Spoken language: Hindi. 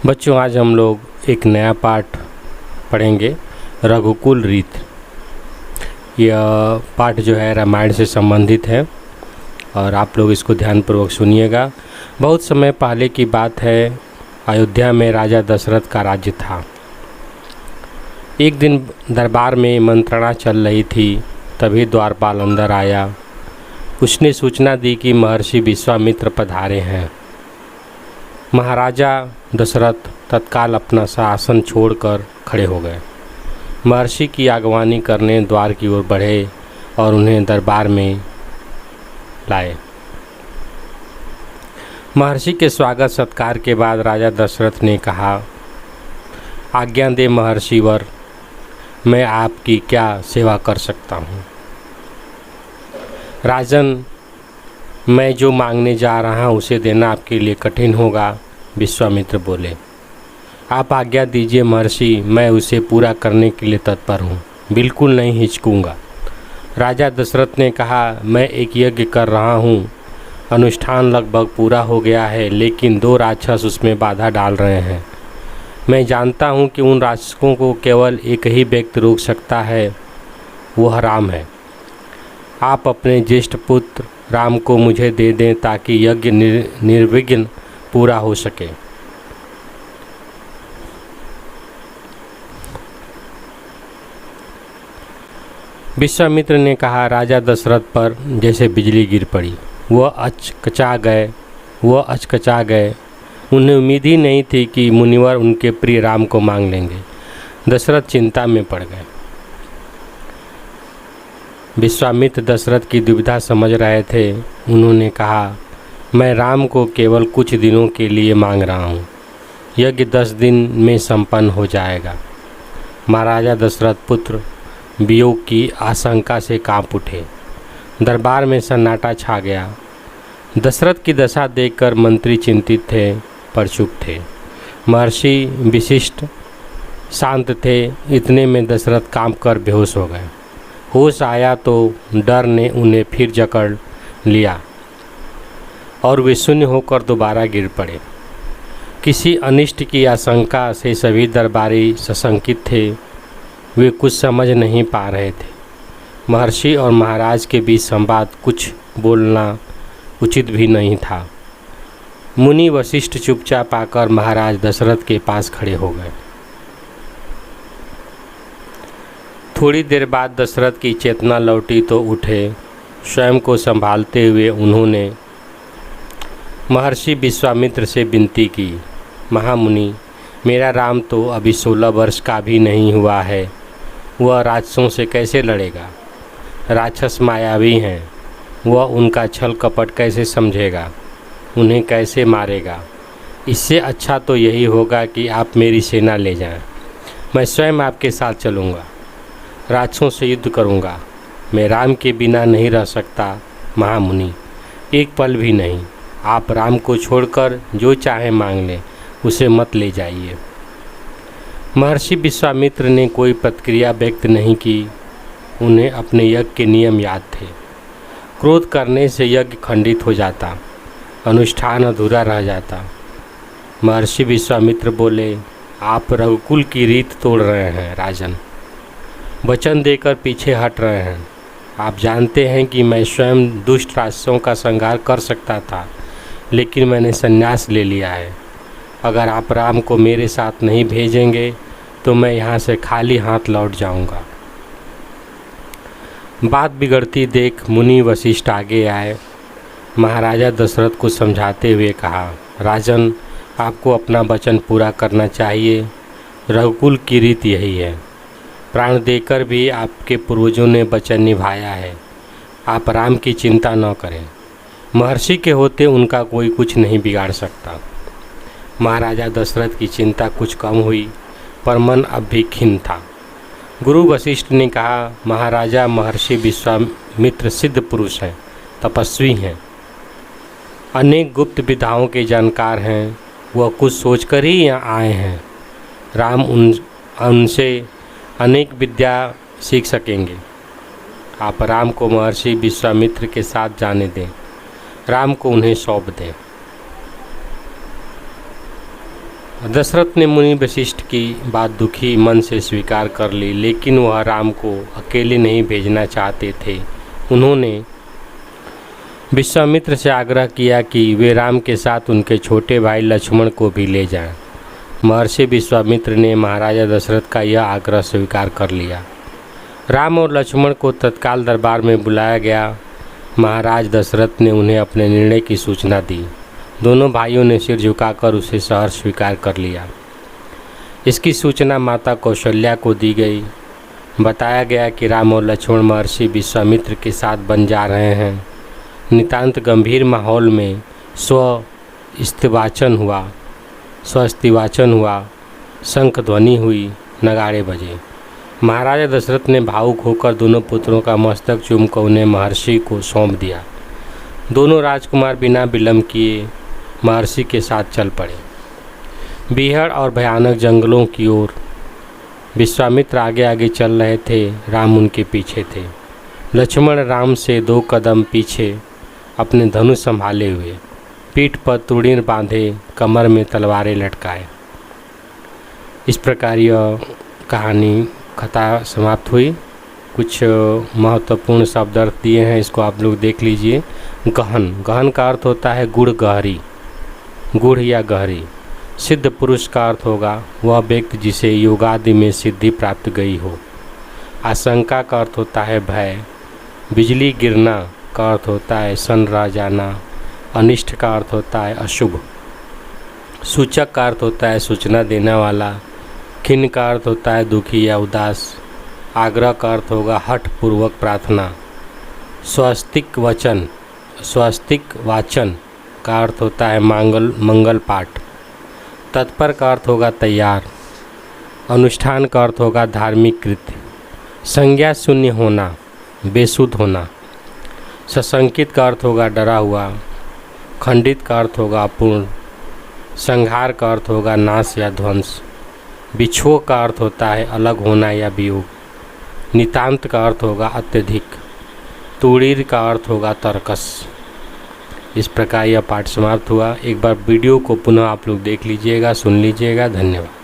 बच्चों, आज हम लोग एक नया पाठ पढ़ेंगे, रघुकुल रीत। यह पाठ जो है रामायण से संबंधित है और आप लोग इसको ध्यानपूर्वक सुनिएगा। बहुत समय पहले की बात है, अयोध्या में राजा दशरथ का राज्य था। एक दिन दरबार में मंत्रणा चल रही थी, तभी द्वारपाल अंदर आया। उसने सूचना दी कि महर्षि विश्वामित्र पधारे हैं। महाराजा दशरथ तत्काल अपना शासन छोड़कर खड़े हो गए। महर्षि की आगवानी करने द्वार की ओर बढ़े और उन्हें दरबार में लाए। महर्षि के स्वागत सत्कार के बाद राजा दशरथ ने कहा, आज्ञा दे महर्षिवर, मैं आपकी क्या सेवा कर सकता हूँ। राजन, मैं जो मांगने जा रहा हूँ उसे देना आपके लिए कठिन होगा। विश्वामित्र बोले, आप आज्ञा दीजिए महर्षि, मैं उसे पूरा करने के लिए तत्पर हूँ, बिल्कुल नहीं हिचकूँगा। राजा दशरथ ने कहा, मैं एक यज्ञ कर रहा हूँ, अनुष्ठान लगभग पूरा हो गया है, लेकिन 2 राक्षस उसमें बाधा डाल रहे हैं। मैं जानता हूँ कि उन राक्षसों को केवल एक ही व्यक्ति रोक सकता है, वह राम है। आप अपने ज्येष्ठ पुत्र राम को मुझे दे दें ताकि यज्ञ निर्विघ्न पूरा हो सके। विश्वामित्र ने कहा, राजा दशरथ पर जैसे बिजली गिर पड़ी। वह अचकचा गए। उन्हें उम्मीद ही नहीं थी कि मुनिवर उनके प्रिय राम को मांग लेंगे। दशरथ चिंता में पड़ गए। विश्वामित्र दशरथ की दुविधा समझ रहे थे। उन्होंने कहा, मैं राम को केवल कुछ दिनों के लिए मांग रहा हूँ, यज्ञ 10 दिन में संपन्न हो जाएगा। महाराजा दशरथ पुत्र वियोग की आशंका से कांप उठे। दरबार में सन्नाटा छा गया। दशरथ की दशा देखकर मंत्री चिंतित थे पर चुप थे। महर्षि विशिष्ट शांत थे। इतने में दशरथ कांप कर बेहोश हो गए। होश आया तो डर ने उन्हें फिर जकड़ लिया और वे शून्य होकर दोबारा गिर पड़े। किसी अनिष्ट की आशंका से सभी दरबारी सशंकित थे। वे कुछ समझ नहीं पा रहे थे। महर्षि और महाराज के बीच संवाद कुछ बोलना उचित भी नहीं था। मुनि वशिष्ठ चुपचाप आकर महाराज दशरथ के पास खड़े हो गए। थोड़ी देर बाद दशरथ की चेतना लौटी तो उठे। स्वयं को संभालते हुए उन्होंने महर्षि विश्वामित्र से विनती की, महामुनि, मेरा राम तो अभी 16 वर्ष का भी नहीं हुआ है, वह राक्षसों से कैसे लड़ेगा। राक्षस मायावी हैं, वह उनका छल कपट कैसे समझेगा, उन्हें कैसे मारेगा। इससे अच्छा तो यही होगा कि आप मेरी सेना ले जाएं। मैं स्वयं आपके साथ चलूँगा, राक्षसों से युद्ध करूँगा। मैं राम के बिना नहीं रह सकता महामुनि, एक पल भी नहीं। आप राम को छोड़कर जो चाहे मांग लें, उसे मत ले जाइए। महर्षि विश्वामित्र ने कोई प्रतिक्रिया व्यक्त नहीं की। उन्हें अपने यज्ञ के नियम याद थे। क्रोध करने से यज्ञ खंडित हो जाता, अनुष्ठान अधूरा रह जाता। महर्षि विश्वामित्र बोले, आप रघुकुल की रीत तोड़ रहे हैं राजन, वचन देकर पीछे हट रहे हैं। आप जानते हैं कि मैं स्वयं दुष्ट राक्षसों का संहार कर सकता था, लेकिन मैंने संन्यास ले लिया है। अगर आप राम को मेरे साथ नहीं भेजेंगे तो मैं यहाँ से खाली हाथ लौट जाऊँगा। बात बिगड़ती देख मुनि वशिष्ठ आगे आए। महाराजा दशरथ को समझाते हुए कहा, राजन, आपको अपना वचन पूरा करना चाहिए। रघुकुल की रीत यही है। प्राण देकर भी आपके पूर्वजों ने वचन निभाया है। आप राम की चिंता न करें। महर्षि के होते उनका कोई कुछ नहीं बिगाड़ सकता। महाराजा दशरथ की चिंता कुछ कम हुई, पर मन अब भी खिन्न था। गुरु वशिष्ठ ने कहा, महाराजा, महर्षि विश्वामित्र सिद्ध पुरुष हैं, तपस्वी हैं, अनेक गुप्त विधाओं के जानकार हैं। वह कुछ सोचकर ही यहाँ आए हैं। राम उनसे अनेक विद्या सीख सकेंगे। आप राम को महर्षि विश्वामित्र के साथ जाने दें, राम को उन्हें सौंप दें। दशरथ ने मुनि वशिष्ठ की बात दुखी मन से स्वीकार कर ली, लेकिन वह राम को अकेले नहीं भेजना चाहते थे। उन्होंने विश्वामित्र से आग्रह किया कि वे राम के साथ उनके छोटे भाई लक्ष्मण को भी ले जाएं। महर्षि विश्वामित्र ने महाराजा दशरथ का यह आग्रह स्वीकार कर लिया। राम और लक्ष्मण को तत्काल दरबार में बुलाया गया। महाराज दशरथ ने उन्हें अपने निर्णय की सूचना दी। दोनों भाइयों ने सिर झुकाकर उसे सहर्ष स्वीकार कर लिया। इसकी सूचना माता कौशल्या को दी गई। बताया गया कि राम और लक्ष्मण महर्षि विश्वामित्र के साथ बन जा रहे हैं। नितांत गंभीर माहौल में स्वस्तिवाचन हुआ, शंख ध्वनि हुई, नगाड़े बजे। महाराजा दशरथ ने भावुक होकर दोनों पुत्रों का मस्तक चूमकर उन्हें महर्षि को सौंप दिया। दोनों राजकुमार बिना विलंब किए महर्षि के साथ चल पड़े। बीहड़ और भयानक जंगलों की ओर विश्वामित्र आगे आगे चल रहे थे। राम उनके पीछे थे। लक्ष्मण राम से 2 कदम पीछे अपने धनुष संभाले हुए, पीठ पर तुड़ीर बांधे, कमर में तलवारें लटकाए। इस प्रकार यह कहानी कथा समाप्त हुई। कुछ महत्वपूर्ण शब्द अर्थ दिए हैं, इसको आप लोग देख लीजिए। गहन का अर्थ होता है गुड़, गहरी, गुड़ या गहरी। सिद्ध पुरुष का अर्थ होगा वह व्यक्ति जिसे योगादि में सिद्धि प्राप्त गई हो। आशंका का अर्थ होता है भय। बिजली गिरना का अर्थ होता है सन रह जाना। अनिष्ट का अर्थ होता है अशुभ। सूचक का अर्थ होता है सूचना देने वाला। खिन्न का अर्थ होता है दुखी या उदास। आग्रह का अर्थ होगा हठ पूर्वक प्रार्थना। स्वस्तिक वाचन का अर्थ होता है मंगल पाठ। तत्पर का अर्थ होगा तैयार। अनुष्ठान का अर्थ होगा धार्मिक कृत्य। संज्ञा शून्य होना, बेसुध होना। सशंकित का अर्थ होगा डरा हुआ। खंडित का अर्थ होगा अपूर्ण। संहार का अर्थ होगा नाश या ध्वंस। बिछोह का अर्थ होता है अलग होना या वियोग। नितांत का अर्थ होगा अत्यधिक। तुड़ीर का अर्थ होगा तर्कस। इस प्रकार यह पाठ समाप्त हुआ। एक बार वीडियो को पुनः आप लोग देख लीजिएगा, सुन लीजिएगा। धन्यवाद।